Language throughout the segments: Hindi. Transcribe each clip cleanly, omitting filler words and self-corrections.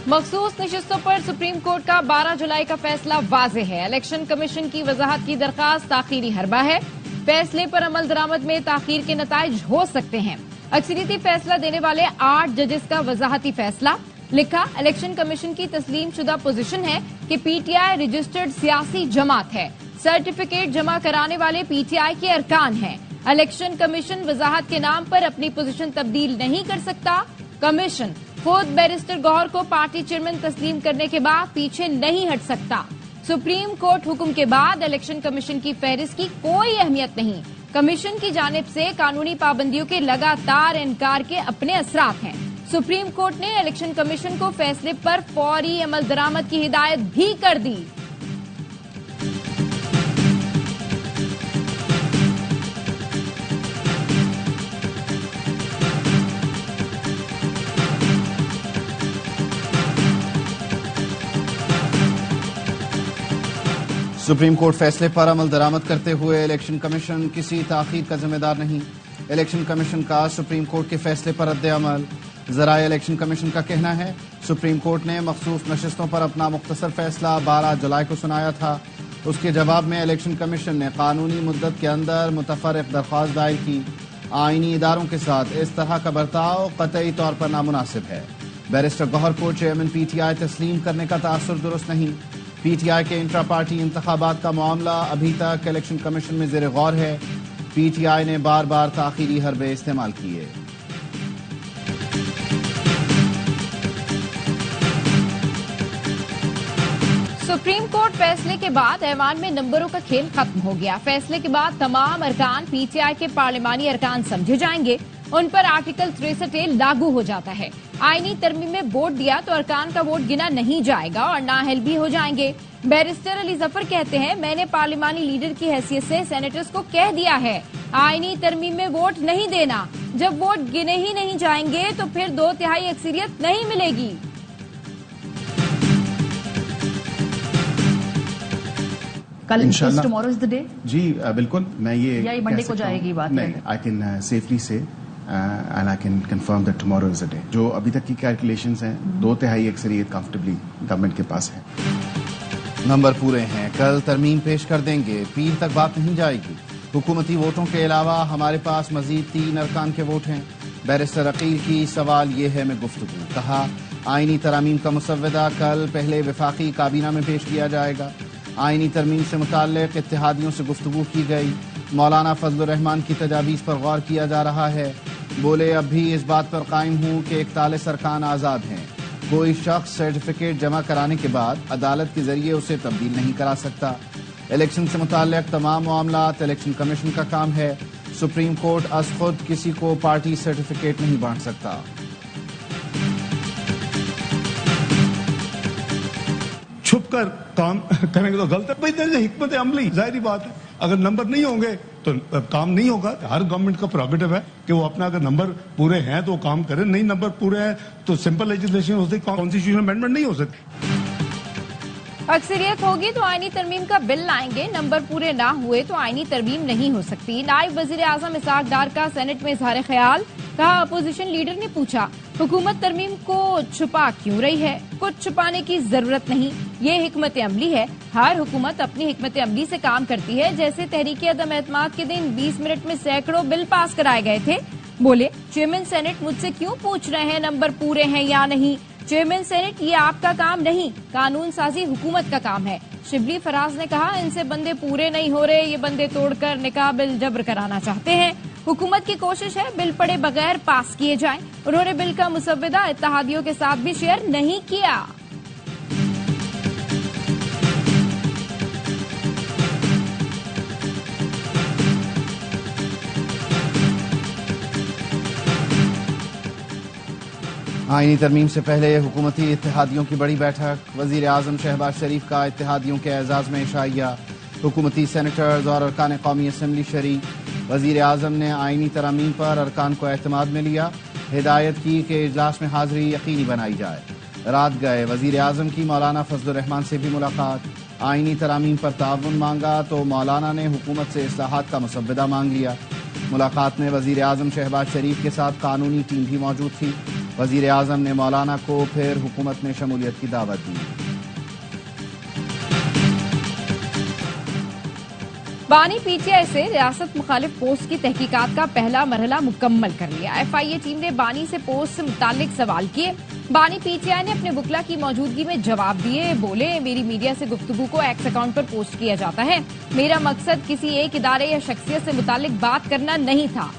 मखसूस नशिस्तों पर सुप्रीम कोर्ट का 12 जुलाई का फैसला वाज़ेह है। इलेक्शन कमीशन की वजाहत की दरखास्त ताखीरी हरबा है। फैसले पर अमल दरामद में ताखीर के नताइज हो सकते हैं। अक्सरियती फैसला देने वाले 8 जजेस का वजाहती फैसला। लिखा, इलेक्शन कमीशन की तस्लीम शुदा पोजीशन है कि पीटीआई रजिस्टर्ड सियासी जमात है। सर्टिफिकेट जमा कराने वाले पीटीआई के अरकान हैं। इलेक्शन कमीशन वजाहत के नाम पर अपनी पोजीशन तब्दील नहीं कर सकता। कमीशन खुद बैरिस्टर गौहर को पार्टी चेयरमैन तस्लीम करने के बाद पीछे नहीं हट सकता। सुप्रीम कोर्ट हुक्म के बाद इलेक्शन कमीशन की फहरिस्त की कोई अहमियत नहीं। कमीशन की जानिब से कानूनी पाबंदियों के लगातार इनकार के अपने असरात हैं। सुप्रीम कोर्ट ने इलेक्शन कमीशन को फैसले पर फौरी अमल दरामद की हिदायत भी कर दी। सुप्रीम कोर्ट फैसले पर अमल दरामद करते हुए इलेक्शन कमीशन किसी ताखीर का जिम्मेदार नहीं। इलेक्शन कमीशन का सुप्रीम कोर्ट के फैसले पर रद्द अमल। जराए इलेक्शन कमीशन का कहना है, सुप्रीम कोर्ट ने मखसूस नशिस्तों पर अपना मुख्तसर फैसला 12 जुलाई को सुनाया था। उसके जवाब में इलेक्शन कमीशन ने कानूनी मुद्दत के अंदर मुतफर्रिक दरख्वास्त दायर की। आईनी इदारों के साथ इस तरह का बर्ताव कतई तौर पर नामुनासिब है। बैरिस्टर गौहर को चेयरमैन पीटीआई तस्लीम करने का तासुर दुरुस्त नहीं। पीटीआई के इंट्रा पार्टी इंतखाबात का मामला अभी तक इलेक्शन कमीशन में ज़ेर गौर है। पीटीआई ने बार बार ताखीरी हरबे इस्तेमाल किए। सुप्रीम कोर्ट फैसले के बाद ऐवान में नंबरों का खेल खत्म हो गया। फैसले के बाद तमाम अरकान पीटीआई के पार्लिमानी अरकान समझे जाएंगे। उन पर आर्टिकल 63A लागू हो जाता है। आईनी तरमीम में वोट दिया तो अरकान का वोट गिना नहीं जाएगा और नाअहल भी हो जाएंगे। बैरिस्टर अली जफर कहते हैं, मैंने पार्लिमानी लीडर की हैसियत से सेनेटर्स को कह दिया है, आईनी तरमीम में वोट नहीं देना। जब वोट गिने ही नहीं जाएंगे तो फिर 2/3 अक्सरियत नहीं मिलेगी। कल टुमारो इज द डे। जी बिल्कुल, मैं ये मंडे को जाएगी बात। नहीं, आई कैन सेफली से and I can confirm that tomorrow is the day. जो अभी तक की कैलकुलेशंस हैं, 2/3 अक्सरियत कंफर्टेबली गवर्नमेंट के पास है। नंबर पूरे हैं, कल तरमीम पेश कर देंगे। पीर तक बात नहीं जाएगी। हुकूमती वोटों के अलावा हमारे पास मजीद 3 अरकान के वोट हैं। बैरिस्टर अकील की सवाल ये है में गुफ्तगू। कहा, आईनी तरामीम का मुसव्वदा कल पहले वफाकी काबीना में पेश किया जाएगा। आईनी तरमीम से मुताल्लिक इत्तेहादियों से गुफ्तगू की गई। मौलाना फजलुर रहमान की तजावीज़ पर गौर किया जा रहा है। बोले, अब भी इस बात पर कायम हूँ कि 41 अरकान आज़ाद हैं। कोई शख्स सर्टिफिकेट जमा कराने के बाद अदालत के जरिए उसे तब्दील नहीं करा सकता। इलेक्शन से मुताल्लिक तमाम मामलात इलेक्शन कमीशन का काम है। सुप्रीम कोर्ट अस खुद किसी को पार्टी सर्टिफिकेट नहीं बांट सकता। छुप कर काम करेंगे तो गलत है भाई। हिकमत अमली, जाहिर बात है, अगर नंबर नहीं होंगे तो काम नहीं होगा। हर गवर्नमेंट का प्रोगेटिव है कि वो अपना, अगर नंबर पूरे हैं तो काम करे, नहीं नंबर पूरे हैं तो सिंपल लेजिस्लेशन हो सकती, कॉन्स्टिट्यूशनल अमेंडमेंट नहीं हो सकती। अक्सरियत होगी तो आईनी तरमीम का बिल लाएंगे। नंबर पूरे ना हुए तो आईनी तरमीम नहीं हो सकती। नायब वजीर आजम इसहाक डार का सेनेट में इजहार ख्याल। कहा, अपोजिशन लीडर ने पूछा, हुकूमत तरमीम को छुपा क्यों रही है? कुछ छुपाने की जरूरत नहीं, ये हिकमत अमली है। हर हुकूमत अपनी हिकमत अमली से काम करती है। जैसे तहरीक अदम एतमाद के दिन 20 मिनट में सैकड़ों बिल पास कराए गए थे। बोले, चेयरमैन सेनेट मुझसे क्यों पूछ रहे हैं नंबर पूरे हैं या नहीं? चेयरमैन सेनेट, ये आपका काम नहीं, कानून साजी हुकूमत का काम है। शिबली फराज ने कहा, इनसे बंदे पूरे नहीं हो रहे, ये बंदे तोड़कर निकाह बिल जब्र कराना चाहते हैं। हुकूमत की कोशिश है बिल पढ़े बगैर पास किए जाएं। उन्होंने बिल का मुसव्वदा इत्तेहादियों के साथ भी शेयर नहीं किया। आईनी तरमीम से पहले हुकूमती इत्तेहादियों की बड़ी बैठक। वजीर आजम शहबाज शरीफ का इत्तेहादियों के एजाज में इशाइया। हुकूमती सेनेटर्स और अरकान कौमी असम्बली शरीक। वजीर आजम ने आईनी तरमीम पर अरकान को एतमाद में लिया। हिदायत की कि इजलास में हाजिरी यकीनी बनाई जाए। रात गए। वजीर आजम की मौलाना फजलुर रहमान से भी मुलाकात। आईनी तरामीम पर ताउन मांगा तो मौलाना ने हुकूमत से इस्लाहात का मुसव्वदा मांग लिया। मुलाकात में वजीर आजम शहबाज शरीफ के साथ कानूनी टीम भी मौजूद थी। वजीर आजम ने मौलाना को फिर हुकूमत में शमूलियत की दावत दी। बानी पीटीआई से रियासत मुखालिफ पोस्ट की तहकीकात का पहला मरहला मुकम्मल कर लिया। एफआईए टीम ने बानी से पोस्ट से मुतालिक सवाल किए। बानी पीटीआई ने अपने वकला की मौजूदगी में जवाब दिए। बोले, मेरी मीडिया से गुफ्तगू को एक्स अकाउंट पर पोस्ट किया जाता है। मेरा मकसद किसी एक इदारे या शख्सियत से मुतालिक बात करना नहीं था,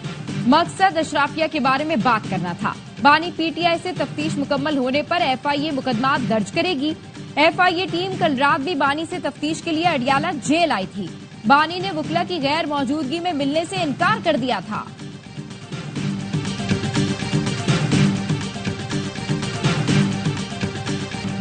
मकसद अशराफिया के बारे में बात करना था। बानी पीटीआई से तफ्तीश मुकम्मल होने पर एफआईए मुकदमात दर्ज करेगी। एफआईए टीम कल रात भी बानी से तफ्तीश के लिए अडियाला जेल आई थी। बानी ने वकला की गैर मौजूदगी में मिलने से इनकार कर दिया था।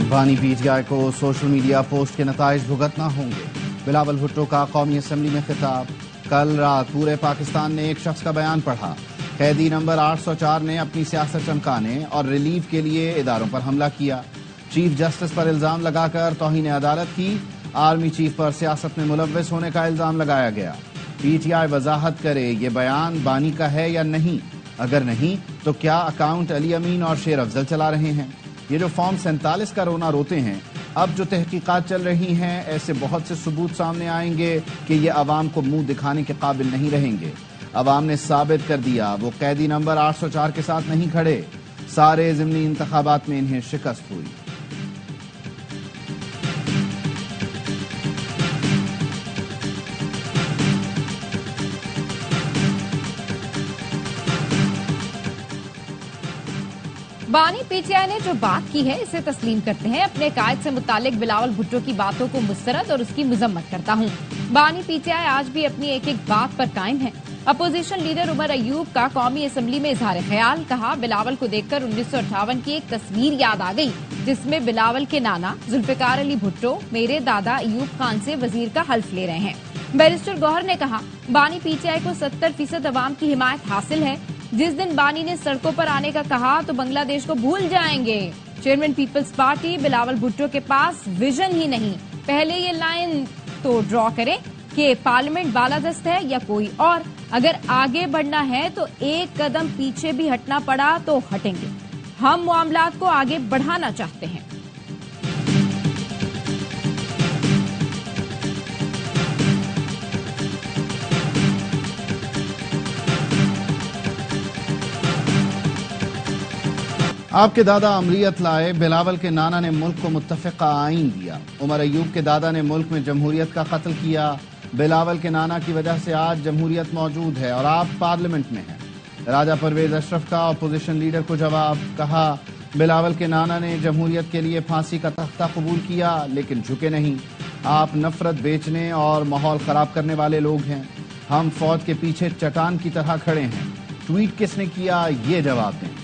बानी पीटीआई को सोशल मीडिया पोस्ट के नताइज भुगतना होंगे। बिलावल भुट्टो का कौमी असम्बली में खिताब। कल रात पूरे पाकिस्तान ने एक शख्स का बयान पढ़ा। कैदी नंबर 804 ने अपनी सियासत चमकाने और रिलीफ के लिए इदारों पर हमला किया। चीफ जस्टिस पर इल्जाम लगाकर तौहीन अदालत की। आर्मी चीफ पर सियासत में मुलव्वस होने का इल्जाम लगाया गया। पीटीआई वजाहत करे ये बयान बानी का है या नहीं। अगर नहीं तो क्या अकाउंट अली अमीन और शेर अफजल चला रहे हैं। ये जो फॉर्म 47 का रोना रोते हैं, अब जो तहकीकात चल रही हैं, ऐसे बहुत से सबूत सामने आएंगे कि ये अवाम को मुंह दिखाने के काबिल नहीं रहेंगे। अवाम ने साबित कर दिया वो कैदी नंबर 804 के साथ नहीं खड़े। सारे ज़िमनी इंतखाबात में इन्हें शिकस्त हुई। बानी पीटीआई ने जो बात की है इसे तस्लीम करते हैं। अपने कायद से मुतालिक बिलावल भुट्टो की बातों को मुस्तरद और उसकी मजम्मत करता हूँ। बानी पीटीआई आज भी अपनी एक एक बात पर कायम है। अपोजिशन लीडर उमर अयूब का कौमी असम्बली में इजहार ख्याल। कहा, बिलावल को देखकर 1958 की एक तस्वीर याद आ गई जिसमें बिलावल के नाना जुल्फिकार अली भुट्टो मेरे दादा अयूब खान से वजीर का हल्फ ले रहे हैं। बैरिस्टर गौहर ने कहा, बानी पीटीआई को 70% अवाम की हिमायत हासिल है। जिस दिन बानी ने सड़कों पर आने का कहा तो बांग्लादेश को भूल जाएंगे। चेयरमैन पीपल्स पार्टी बिलावल भुट्टो के पास विजन ही नहीं। पहले ये लाइन तो ड्रॉ करें कि पार्लियामेंट बालादस्त है या कोई और। अगर आगे बढ़ना है तो एक कदम पीछे भी हटना पड़ा तो हटेंगे। हम मामलात को आगे बढ़ाना चाहते हैं। आपके दादा अमरीयत लाए, बिलावल के नाना ने मुल्क को मुत्तफ़िक़ा आईन दिया। उमर अयूब के दादा ने मुल्क में जमहूरियत का कत्ल किया। बिलावल के नाना की वजह से आज जमहूरियत मौजूद है और आप पार्लियामेंट में हैं। राजा परवेज अशरफ का अपोजिशन लीडर को जवाब। कहा, बिलावल के नाना ने जमहूरियत के लिए फांसी का तख्ता कबूल किया लेकिन झुके नहीं। आप नफरत बेचने और माहौल खराब करने वाले लोग हैं। हम फौज के पीछे चट्टान की तरह खड़े हैं। ट्वीट किसने किया, ये जवाब दें।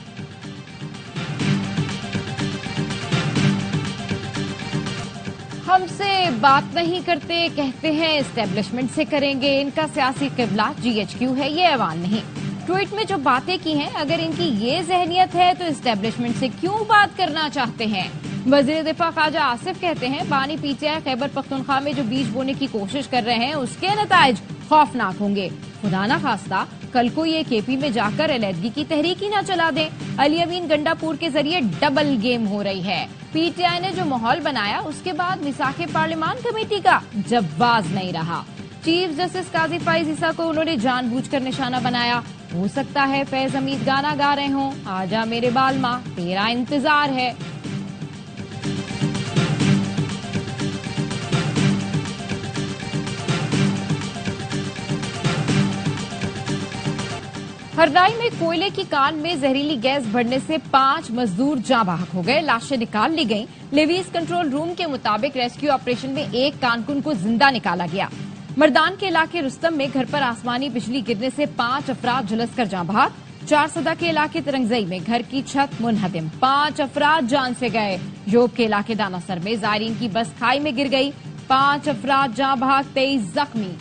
हमसे बात नहीं करते, कहते हैं एस्टेब्लिशमेंट से करेंगे। इनका सियासी किबला जीएचक्यू है, ये ऐवान नहीं। ट्वीट में जो बातें की हैं, अगर इनकी ये जहनियत है तो एस्टेब्लिशमेंट से क्यों बात करना चाहते हैं। वजीर दिफा ख्वाजा आसिफ कहते हैं, बानी पीटीआई खैबर पख्तूनख्वा में जो बीज बोने की कोशिश कर रहे हैं उसके नताइज खौफनाक होंगे। खुदा ना खास्ता कल को ये केपी में जाकर अलहदगी की तहरीक ही ना चला दें। अली अमीन गंडापुर के जरिए डबल गेम हो रही है। पीटीआई ने जो माहौल बनाया उसके बाद मिसाखे पार्लियामान कमेटी का जवाब नहीं रहा। चीफ जस्टिस काजी फैज ईसा को उन्होंने जानबूझकर निशाना बनाया। हो सकता है फैज हमीद गाना गा रहे हों, आजा मेरे बालमा तेरा इंतजार है। हरनाई में कोयले की कान में जहरीली गैस भरने से 5 मजदूर जाँ बहक हो गए। लाशें निकाल ली गईं। लेवीज कंट्रोल रूम के मुताबिक रेस्क्यू ऑपरेशन में एक कारकुन को जिंदा निकाला गया। मर्दान के इलाके रुस्तम में घर पर आसमानी बिजली गिरने से 5 अफराद झुलसकर जाँ बहक। 4 सदा के इलाके तिरंगजई में घर की छत मुनहदिम, 5 अफराद जान से गए। योब के इलाके दानासर में जायरीन की बस खाई में गिर गई, 5 अफराद जाँ बहक, 23 जख्मी।